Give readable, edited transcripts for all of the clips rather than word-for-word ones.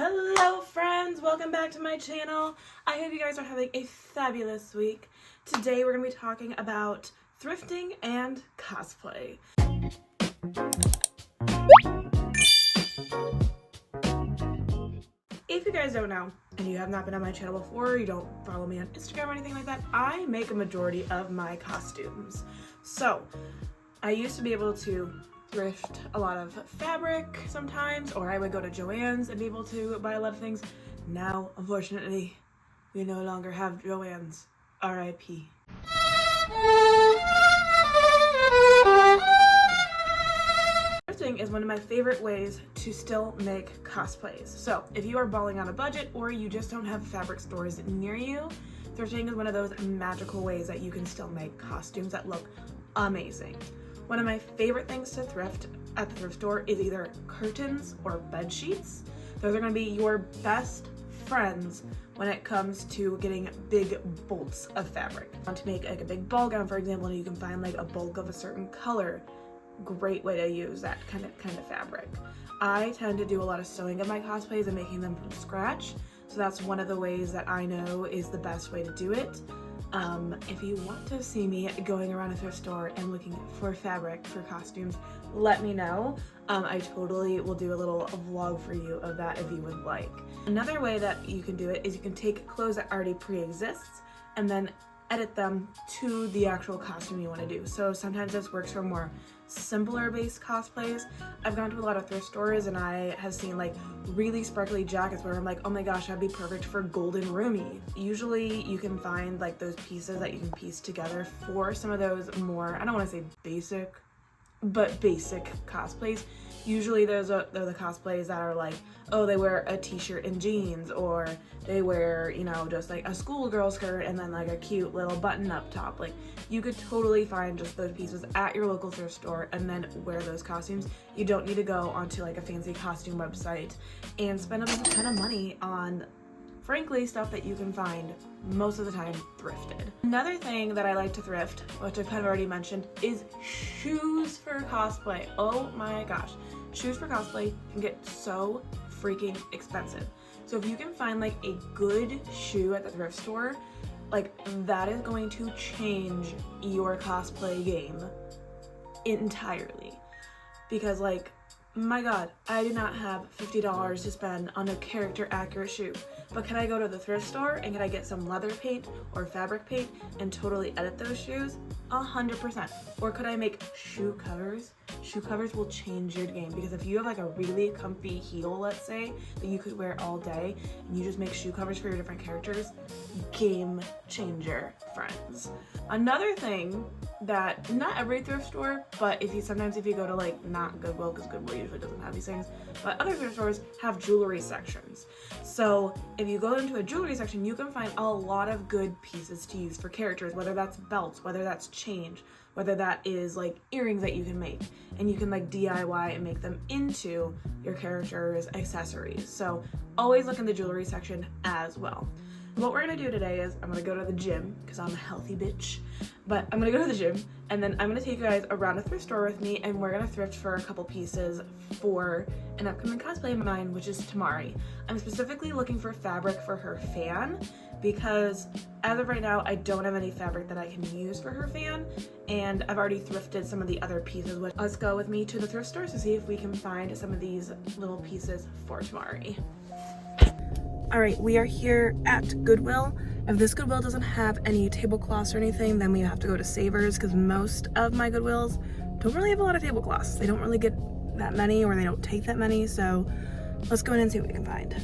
Hello friends, welcome back to my channel. I hope you guys are having a fabulous week. Today we're going to be talking about thrifting and cosplay. If you guys don't know, and you have not been on my channel before, you don't follow me on Instagram or anything like that, I make a majority of my costumes. So, I used to be able to thrift a lot of fabric sometimes, or I would go to Joann's and be able to buy a lot of things. Now, unfortunately, we no longer have Joann's. R.I.P. Thrifting is one of my favorite ways to still make cosplays. So if you are balling on a budget or you just don't have fabric stores near you, thrifting is one of those magical ways that you can still make costumes that look amazing. One of my favorite things to thrift at the thrift store is either curtains or bed sheets. Those are going to be your best friends when it comes to getting big bolts of fabric. Want to make like a big ball gown, for example, and you can find like a bulk of a certain color. Great way to use that kind of fabric. I tend to do a lot of sewing of my cosplays and making them from scratch, so that's one of the ways that I know is the best way to do it. If you want to see me going around a thrift store and looking for fabric for costumes, let me know. I totally will do a little vlog for you of that if you would like. Another way that you can do it is you can take clothes that already pre-exists and then edit them to the actual costume you want to do. So sometimes this works for more simpler based cosplays. I've gone to a lot of thrift stores and I have seen like really sparkly jackets where I'm like, oh my gosh, that'd be perfect for golden roomie. Usually you can find like those pieces that you can piece together for some of those more, I don't want to say basic, but basic cosplays. Usually they're the cosplays that are like, oh, they wear a t-shirt and jeans, or they wear, you know, just like a schoolgirl skirt and then like a cute little button up top. Like you could totally find just those pieces at your local thrift store and then wear those costumes. You don't need to go onto like a fancy costume website and spend a ton of money on, frankly, stuff that you can find most of the time thrifted. Another thing that I like to thrift, which I've kind of already mentioned, is shoes for cosplay. Oh my gosh. Shoes for cosplay can get so freaking expensive. So if you can find like a good shoe at the thrift store, like that is going to change your cosplay game entirely. Because like, my god, I do not have $50 to spend on a character accurate shoe, but can I go to the thrift store and can I get some leather paint or fabric paint and totally edit those shoes? 100%. Or could I make shoe covers? Shoe covers will change your game, because if you have like a really comfy heel, let's say, that you could wear all day, and you just make shoe covers for your different characters, game changer, friends. Another thing that not every thrift store, but if you go to like not Goodwill, because Goodwill usually doesn't have these things, but other thrift stores have jewelry sections. So if you go into a jewelry section, you can find a lot of good pieces to use for characters, whether that's belts, whether that's chains, whether that is like earrings that you can make, and you can like DIY and make them into your character's accessories. So always look in the jewelry section as well. What we're gonna do today is I'm gonna go to the gym, because I'm a healthy bitch, but I'm gonna go to the gym and then I'm gonna take you guys around a thrift store with me, and we're gonna thrift for a couple pieces for an upcoming cosplay of mine, which is Tamari. I'm specifically looking for fabric for her fan, because as of right now I don't have any fabric that I can use for her fan, and I've already thrifted some of the other pieces. Let's go with me to the thrift store to see if we can find some of these little pieces for Tamari. All right, we are here at Goodwill. If this Goodwill doesn't have any tablecloths or anything, then we have to go to Savers, because most of my Goodwills don't really have a lot of tablecloths. They don't really get that many, or they don't take that many, so let's go in and see what we can find.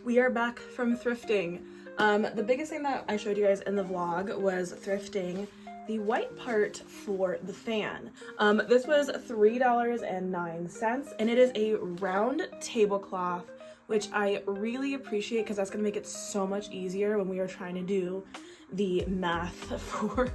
We are back from thrifting. The biggest thing that I showed you guys in the vlog was thrifting the white part for the fan. This was $3.09, and it is a round tablecloth, which I really appreciate, because that's gonna make it so much easier when we are trying to do the math for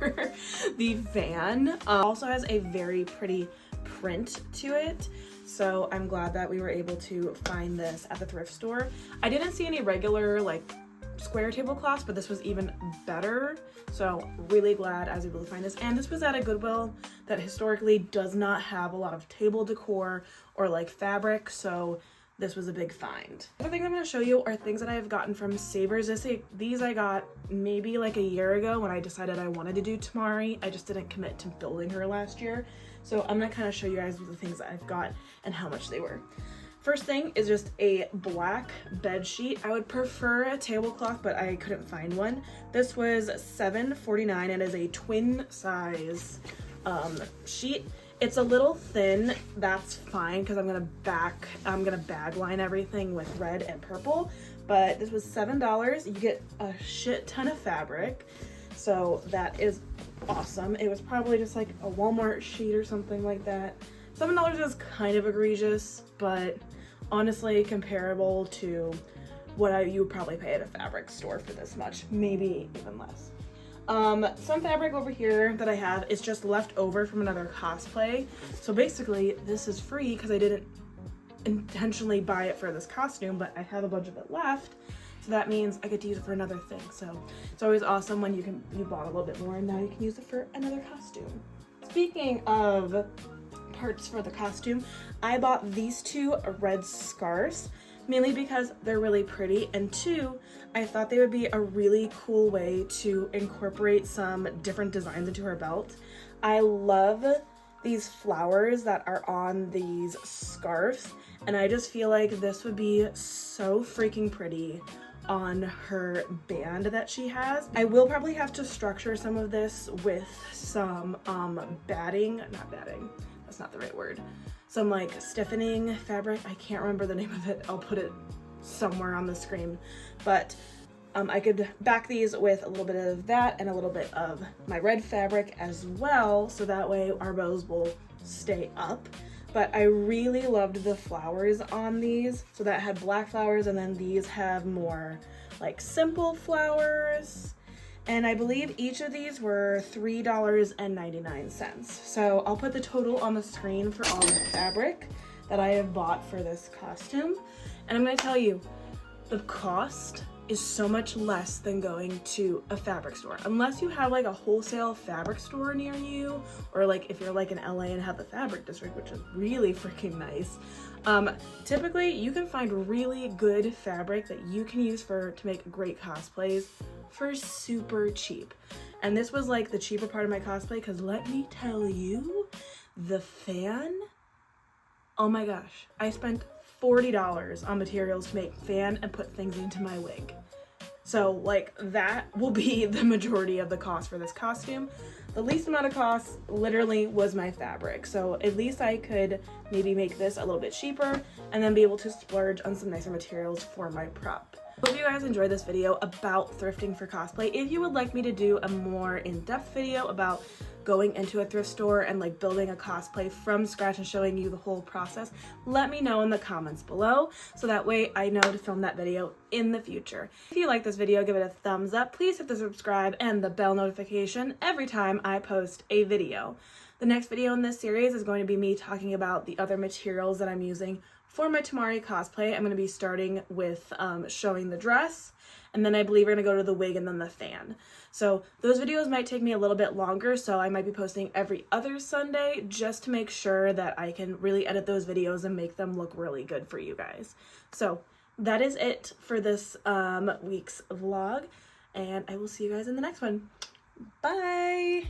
the van. Also has a very pretty print to it. So I'm glad that we were able to find this at the thrift store. I didn't see any regular like square tablecloths, but this was even better. So really glad I was able to find this. And this was at a Goodwill that historically does not have a lot of table decor or like fabric. So this was a big find. The other thing I'm going to show you are things that I have gotten from Savers. These I got maybe like a year ago when I decided I wanted to do Tamari. I just didn't commit to building her last year. So I'm going to kind of show you guys the things that I've got and how much they were. First thing is just a black bed sheet. I would prefer a tablecloth, but I couldn't find one. This was $7.49 and is a twin size sheet. It's a little thin, that's fine because I'm gonna bag line everything with red and purple, but this was $7. You get a shit ton of fabric, so that is awesome. It was probably just like a Walmart sheet or something like that. $7 is kind of egregious, but honestly comparable to what you would probably pay at a fabric store for this much, maybe even less. Some fabric over here that I have is just left over from another cosplay. So basically this is free because I didn't intentionally buy it for this costume, but I have a bunch of it left. So that means I get to use it for another thing. So it's always awesome when you bought a little bit more and now you can use it for another costume. Speaking of parts for the costume, I bought these two red scarves, mainly because they're really pretty, and two, I thought they would be a really cool way to incorporate some different designs into her belt. I love these flowers that are on these scarves, and I just feel like this would be so freaking pretty on her band that she has. I will probably have to structure some of this with some that's not the right word, some like stiffening fabric. I can't remember the name of it. I'll put it somewhere on the screen, but I could back these with a little bit of that and a little bit of my red fabric as well, so that way our bows will stay up. But I really loved the flowers on these. So that had black flowers, and then these have more like simple flowers. And I believe each of these were $3.99. So I'll put the total on the screen for all the fabric that I have bought for this costume. And I'm gonna tell you, the cost is so much less than going to a fabric store. Unless you have like a wholesale fabric store near you, or like if you're like in LA and have the fabric district, which is really freaking nice. Typically you can find really good fabric that you can use to make great cosplays for super cheap. And this was like the cheaper part of my cosplay, because let me tell you, the fan, oh my gosh, I spent $40 on materials to make fan and put things into my wig. So like that will be the majority of the cost for this costume. The least amount of cost literally was my fabric. So at least I could maybe make this a little bit cheaper and then be able to splurge on some nicer materials for my prop. Hope you guys enjoyed this video about thrifting for cosplay. If you would like me to do a more in-depth video about going into a thrift store and like building a cosplay from scratch and showing you the whole process, let me know in the comments below, so that way I know to film that video in the future. If you like this video, give it a thumbs up. Please hit the subscribe and the bell notification every time I post a video. The next video in this series is going to be me talking about the other materials that I'm using for my Tamari cosplay. I'm going to be starting with showing the dress, and then I believe we're going to go to the wig and then the fan. So those videos might take me a little bit longer, so I might be posting every other Sunday just to make sure that I can really edit those videos and make them look really good for you guys. So that is it for this week's vlog, and I will see you guys in the next one. Bye!